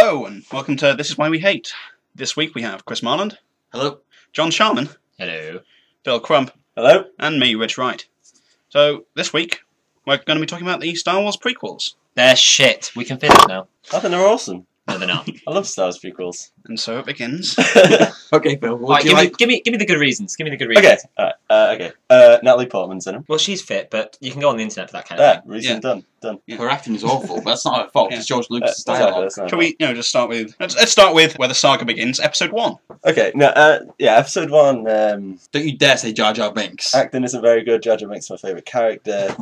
Hello, and welcome to This Is Why We Hate. This week we have Chris Marland. Hello. John Sharman. Hello. Phil Crump. Hello. And me, Rich Wright. So, this week, we're going to be talking about the Star Wars prequels. They're shit. We can finish now. I think they're awesome. No, they're not. I love Star Wars prequels. And so it begins. Okay, Phil. What Right, do you like? give me the good reasons. Give me the good reasons. Okay, alright. Natalie Portman's in them. Well, she's fit, but you can go on the internet for that kind of Yeah, thing. reason done. Yeah. Her acting is awful, but that's not her fault. It's George Lucas' Exactly, dialogue. that's not Shall we, just start with... Let's start with where the saga begins, Episode 1. Okay, episode 1, Don't you dare say Jar Jar Binks. acting isn't very good. Jar Jar Binks is my favourite character.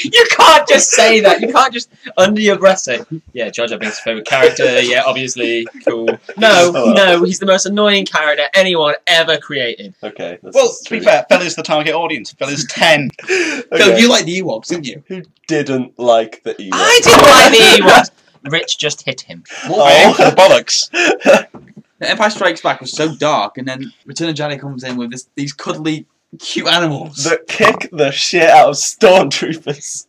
You can't just say that. You can't just, under your breath, say, yeah, Jar Jar Binks' favourite character, yeah, obviously, cool. No, he's the most annoying character anyone ever created. Okay. That's Well, to be fair, Phil is the target audience. Phil is 10. Phil, you like the Ewoks, didn't you? Who didn't like the Ewoks? I didn't like the Ewoks. Rich just hit him. I aim for the bollocks. The Empire Strikes Back was so dark, and then Return of the Jedi comes in with these cuddly, cute animals. That kick the shit out of stormtroopers.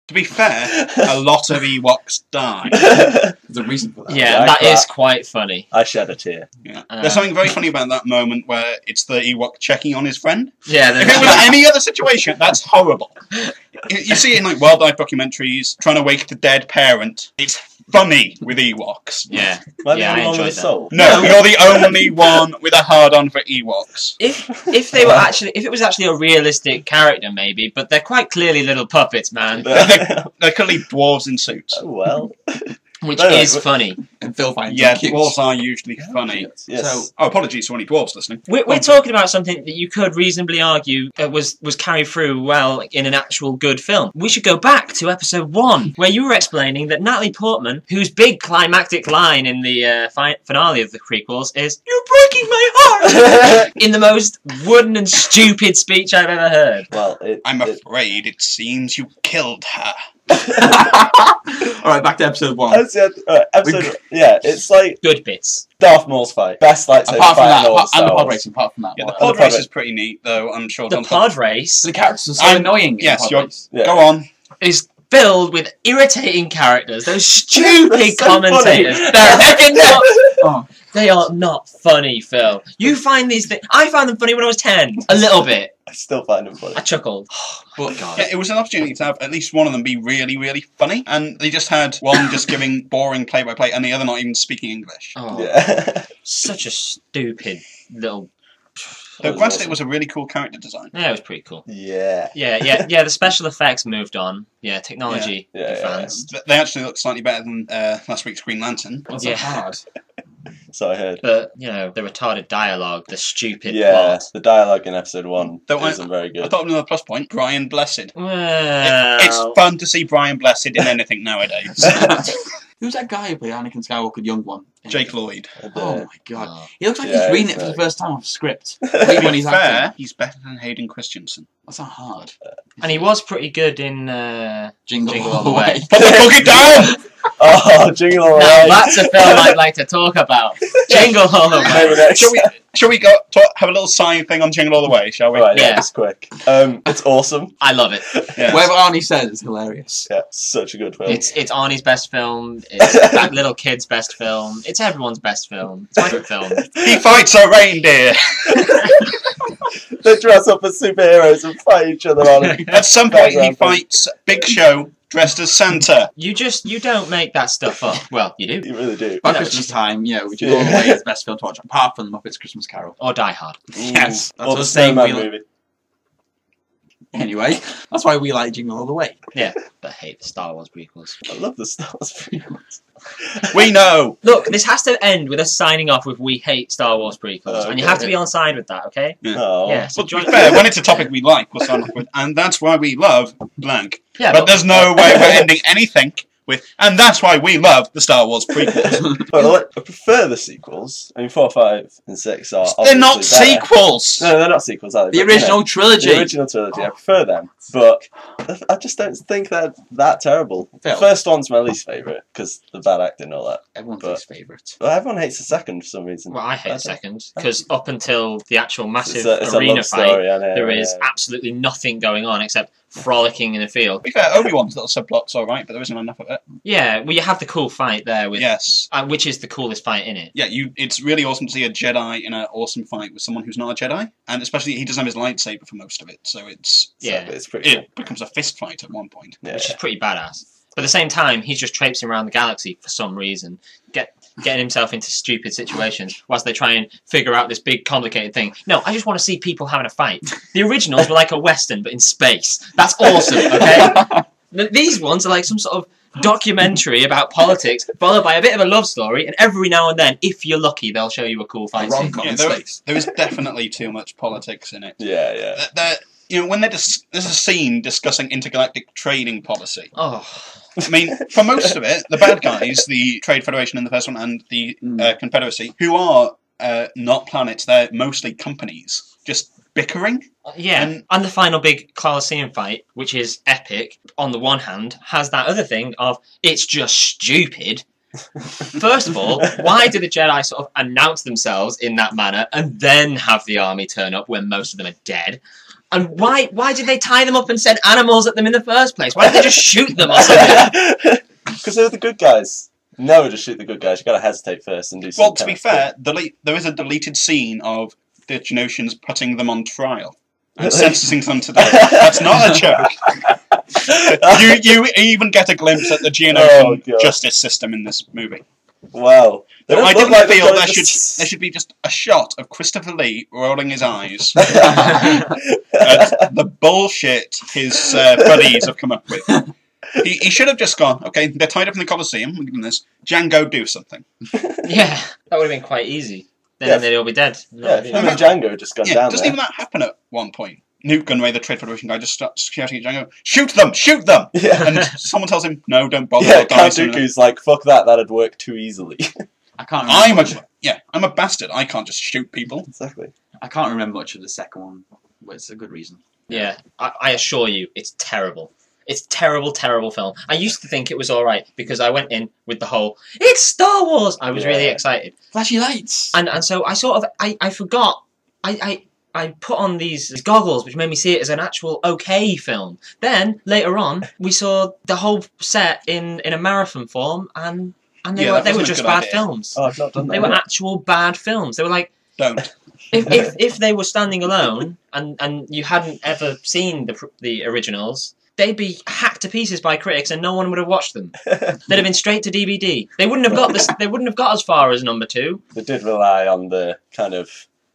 To be fair, a lot of Ewoks die. There's a reason for that. Yeah, I that clap. is quite funny. I shed a tear. Yeah. There's something very funny about that moment where it's the Ewok checking on his friend. Yeah, If it was any other situation, that's horrible. You see it in like wildlife documentaries, trying to wake the dead parent. It's funny with Ewoks. yeah. Am I the Yeah, only I one with enjoyed a that. soul? No, you're the only one with a hard-on for Ewoks. If they were actually, if it was actually a realistic character, maybe, but they're quite clearly little puppets, man, They're clearly dwarves in suits. Oh, well. which No, is but- funny. And Phil finds Yeah, them cute. dwarves are usually funny. Yes. So, Oh, apologies to any dwarves listening. We're talking about something that you could reasonably argue was carried through well in an actual good film. We should go back to episode 1, where you were explaining that Natalie Portman, whose big climactic line in the finale of the prequels is "You're breaking my heart," in the most wooden and stupid speech I've ever heard. Well, I'm afraid it seems you killed her. Alright, back to episode 1. It's like Good bits. Darth Maul's fight. Best lightsaber Apart from fight that, in all of and Star the pod Wars. racing, apart from that. Yeah, the what? pod the pod race race. is pretty neat, though. I'm sure. The John pod race The characters are so I'm- annoying in yes, the you're- pod race. Yeah. Go on. is filled with irritating characters. Those stupid They're so commentators. funny. They're heckin' not. Oh. They are not funny, Phil. You find these things. I found them funny when I was 10. A little bit. I still find him funny. I chuckled. But God. Yeah, it was an opportunity to have at least one of them be really, really funny, and they just had one just giving boring play-by-play, and the other not even speaking English. Oh, Yeah. such a stupid little. Though was granted, awesome. it was a really cool character design. Yeah, it was pretty cool. Yeah. Yeah. The special effects moved on. Yeah, technology Yeah, yeah, advanced. They actually look slightly better than last week's Green Lantern. What's Yeah. so hard? So I heard. But the retarded dialogue, the stupid Yeah, plot. the dialogue in episode 1 Though isn't very I good. thought another plus point, Brian Blessed. Well, It's fun to see Brian Blessed in anything nowadays. Who's that guy who played Anakin Skywalker, the young one? Jake Lloyd. Oh my God. Oh. He looks like Yeah, he's reading he's it for the very- first time off script. To Even when be he's fair, acting. he's better than Hayden Christensen. That's not hard. And he was pretty good in Jingle All the Way. Put the cookie down! Oh, Jingle All the Now Way. that's a film I'd like to talk about. Jingle All the Maybe Way. next. Shall we have a little sign thing on Jingle All the Way, shall we? Right, Yeah. yeah, it's quick. It's awesome. I love it. Yeah. Whatever Arnie says is hilarious. Yeah, such a good film. It's Arnie's best film. It's that little kid's best film. It's everyone's best film. It's my favorite film. He fights a reindeer! They dress up as superheroes and fight each other on it. At some point, he fights Big Show dressed as Santa. You don't make that stuff up. Well, you do. You really do. By No, Christmas time, we should go all the way as best film to watch, apart from The Muppets Christmas Carol. Or Die Hard. Yes, that's Or the us saying Snowman we movie. Anyway, that's why we like Jingle All the Way. Yeah, but I hate the Star Wars prequels. I love the Star Wars prequels. We know! Look, this has to end with us signing off with "We hate Star Wars prequels," and you Okay. have to be on side with that, okay? Oh. Yeah. So Well, to be join- fair, when it's a topic we like, we'll sign off with, and that's why we love blank. Yeah, But there's no way we're ending anything with, and that's why we love the Star Wars prequels. Well, I prefer the sequels. I mean, 4, 5, and 6 are. They're not obviously better. sequels! No, they're not sequels, are they? The But, original trilogy. The original trilogy, I prefer them, but I just don't think they're that terrible. The Phil. first one's my least favourite, because the bad acting and all that. Everyone's But- his favourite. But everyone hates the second for some reason. Well, I hate don't- second because up until the actual massive It's a arena love fight, story, I know, there is yeah. absolutely nothing going on except frolicking in a field. To be fair, Obi-Wan's little subplot's alright, but there isn't enough of it. Yeah, well, you have the cool fight there with Yes. which is the coolest fight in it. Yeah, it's really awesome to see a Jedi in an awesome fight with someone who's not a Jedi, and especially he doesn't have his lightsaber for most of it, so it's pretty cool. it becomes a fist fight at one point. Yeah, Which is pretty badass. But at the same time, he's just traipsing around the galaxy for some reason, getting himself into stupid situations whilst they try and figure out this big, complicated thing. No, I just want to see people having a fight. The originals were like a Western, but in space. That's awesome, okay? These ones are like some sort of documentary about politics, followed by a bit of a love story, and every now and then, if you're lucky, they'll show you a cool fight scene. rom-com in there space. is definitely too much politics in it. Yeah. When there's a scene discussing intergalactic trading policy. Oh. I mean, for most of it, the bad guys, the Trade Federation in the first one, and the Confederacy, who are not planets, they're mostly companies, just bickering. Yeah, and the final big Colosseum fight, which is epic, on the one hand, has that other thing of, it's just stupid. First of all, why do the Jedi sort of announce themselves in that manner, and then have the army turn up when most of them are dead? And why did they tie them up and send animals at them in the first place? Why didn't they just shoot them or something? Because they're the good guys. Never just shoot the good guys. You gotta hesitate first and do something. Well, to be fair, there is a deleted scene of the Genosians putting them on trial and sentencing them to death. That's not a joke. you even get a glimpse at the Geonosian justice system in this movie. Wow. I didn't feel there should be just a shot of Christopher Lee rolling his eyes at the bullshit his buddies have come up with. He should have just gone, okay, they're tied up in the Colosseum, we're giving this, Django, do something. Yeah, that would have been quite easy. Then they'd all be dead. Yeah, him and Django had just gone down doesn't there. even that happen at one point? Newt Gunray, the Trade Federation guy, just starts shouting at Django, shoot them! Shoot them! Yeah. And someone tells him, no, don't bother. Yeah, Count Dooku's like, fuck that'd work too easily. I can't remember. I'm a bastard. I can't just shoot people. Exactly. I can't remember much of the second one, but it's a good reason. Yeah, I assure you, it's terrible. It's a terrible, terrible film. I used to think it was alright, because I went in with the whole, it's Star Wars! I was really excited. Flashy lights! And so I sort of, I forgot, I put on these goggles, which made me see it as an actual okay film. Then, later on, we saw the whole set in a marathon form, and they were just bad films. Oh, I've not done that. They were actual bad films. They were like, Don't. if they were standing alone, and you hadn't ever seen the originals, they'd be hacked to pieces by critics, and no one would have watched them. They'd have been straight to DVD. They wouldn't have got this. They wouldn't have got as far as number 2. They did rely on the kind of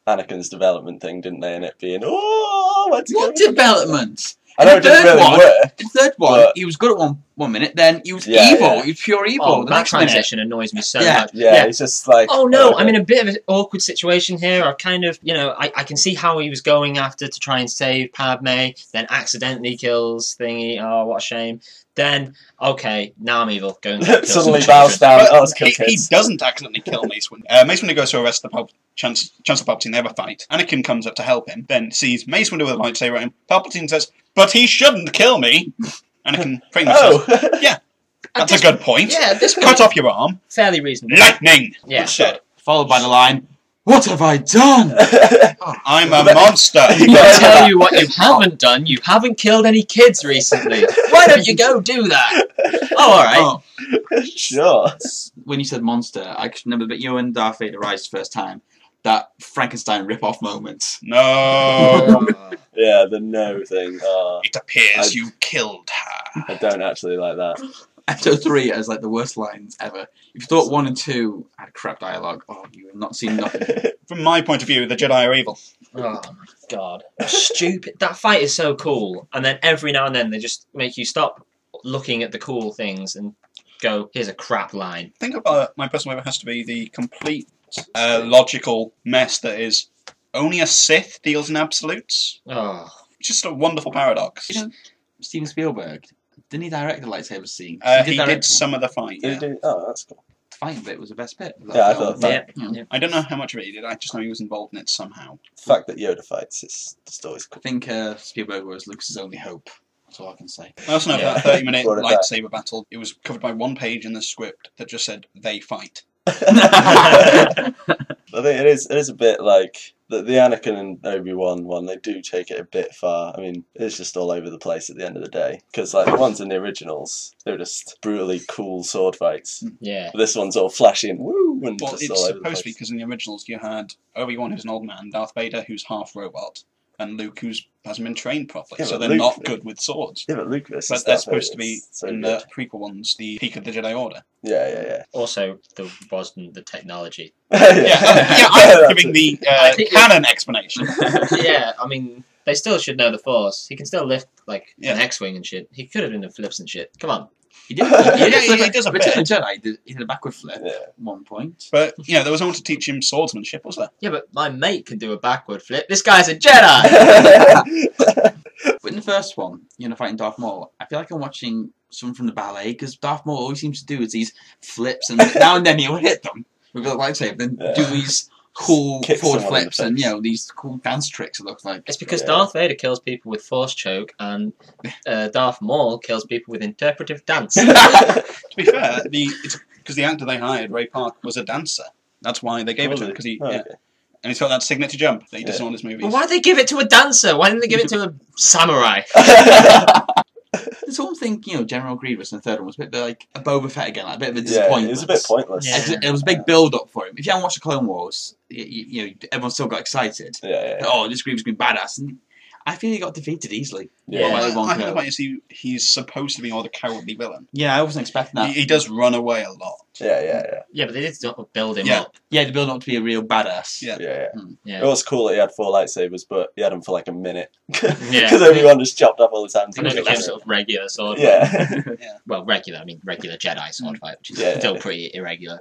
Anakin's development thing, didn't they? And it being, What development? I know it didn't really work. In the third one, he was good at one minute, then he was evil. Yeah. He was pure evil. Oh, the that next transition annoys me so Yeah. much. Yeah, he's just like... Oh no, okay. I'm in a bit of an awkward situation here. I kind of, I can see how he was going after to try and save Padme, then accidentally kills Thingy. Oh, what a shame. Then, okay, now I'm evil. Go and kill Suddenly some bows children. down. Let's kill He kids. doesn't accidentally kill Mace Windu. Mace Windu goes to arrest the Chancellor Palpatine. They have a fight. Anakin comes up to help him, then sees Mace Windu with a lightsaber at him. Palpatine says, "But he shouldn't kill me." Anakin pretty much says, "Yeah, that's a good point. Yeah, this Cut off your arm. fairly reasonable. Lightning." Yeah. Said, Followed by the line, "What have I done?" "I'm a monster." I'll tell you what you haven't done. You haven't killed any kids recently. Why don't you go do that? Oh, all right. Oh, Sure. when you said monster, I just remember that you and Darth Vader Rise the first time. That Frankenstein rip-off moment. No. Yeah, the no thing. It appears you killed her. I don't actually like that. Episode 3 has like the worst lines ever. If you thought 1 and 2 had crap dialogue, you have not seen nothing. From my point of view, the Jedi are evil. Oh my god. Stupid. That fight is so cool. And then every now and then they just make you stop looking at the cool things and go, here's a crap line. I think about my personal favourite has to be the complete logical mess that is only a Sith deals in absolutes. Oh. It's just a wonderful paradox. You know, Steven Spielberg, didn't he direct the lightsaber scene? He did some of the fight, yeah. Oh, that's cool. The fighting bit was the best bit. Yeah, I thought that. Yeah. I don't know how much of it he did, I just know he was involved in it somehow. The fact that Yoda fights is just always I cool. think Spielberg was Lucas's only hope. That's all I can say. I also know Yeah. that 30-minute What about- lightsaber battle, it was covered by one page in the script that just said, "They fight." I think it is a bit like the Anakin and Obi-Wan one, they do take it a bit far. I mean, it's just all over the place at the end of the day. Because like the ones in the originals, they were just brutally cool sword fights. Yeah. This one's all flashy and woo, and Well, just it's all over the supposed to be place. because in the originals you had Obi-Wan, who's an old man, Darth Vader, who's half robot, and Luke, who hasn't been trained properly, Yeah, so but they're Luke- not good with swords. Yeah, but Luke versus But they're Darth supposed to Vader be, is so in good. the prequel ones, the peak of the Jedi Order. Yeah. Also, there wasn't the technology. I'm giving the I think canon explanation. Yeah, I mean, they still should know the Force. He can still lift, like, Yeah. an X-Wing and shit. He could have done the flips and shit. Come on. He did. He does a Return of bit. the Jedi. He did a backward flip Yeah. at one point. But, there was no one to teach him swordsmanship, was there? Yeah, but my mate can do a backward flip. This guy's a Jedi! But in the first one, fighting Darth Maul, I feel like I'm watching someone from the ballet, because Darth Maul always seems to do is these flips, and now and then he'll hit them with a lightsaber, then do these cool Kick forward someone in the flips and face. these cool dance tricks. It looks like. It's because Yeah. Darth Vader kills people with Force choke, and Darth Maul kills people with interpretive dance. To be fair, it's because the actor they hired, Ray Park, was a dancer. That's why they gave it to him, because he... Oh, yeah. okay. And he's got that signature jump that he does in all his movies. Well, why did they give it to a dancer? Why didn't they give it to a samurai? This whole thing, General Grievous in the third one was a bit like a Boba Fett again, like a bit of a Yeah, disappointment. it was a bit pointless. Yeah. It was a big build up for him. If you haven't watched the Clone Wars, everyone still got excited. Yeah. Oh, this Grievous has been badass, and I feel he got defeated easily. Yeah. By I Obi-Wan think the Kenobi. point is he's supposed to be more the cowardly villain. Yeah, I wasn't expecting that. He does run away a lot. Yeah. Yeah, but they did sort of build him Yeah. up. Yeah, to build him up to be a real badass. Yeah. It Yeah. was cool that he had 4 lightsabers, but he had them for like a minute. Yeah. Because everyone just chopped off all the time. And then it became sort of regular sword fight. Yeah. Well, regular, I mean regular Jedi sword fight, which is Yeah. still pretty irregular.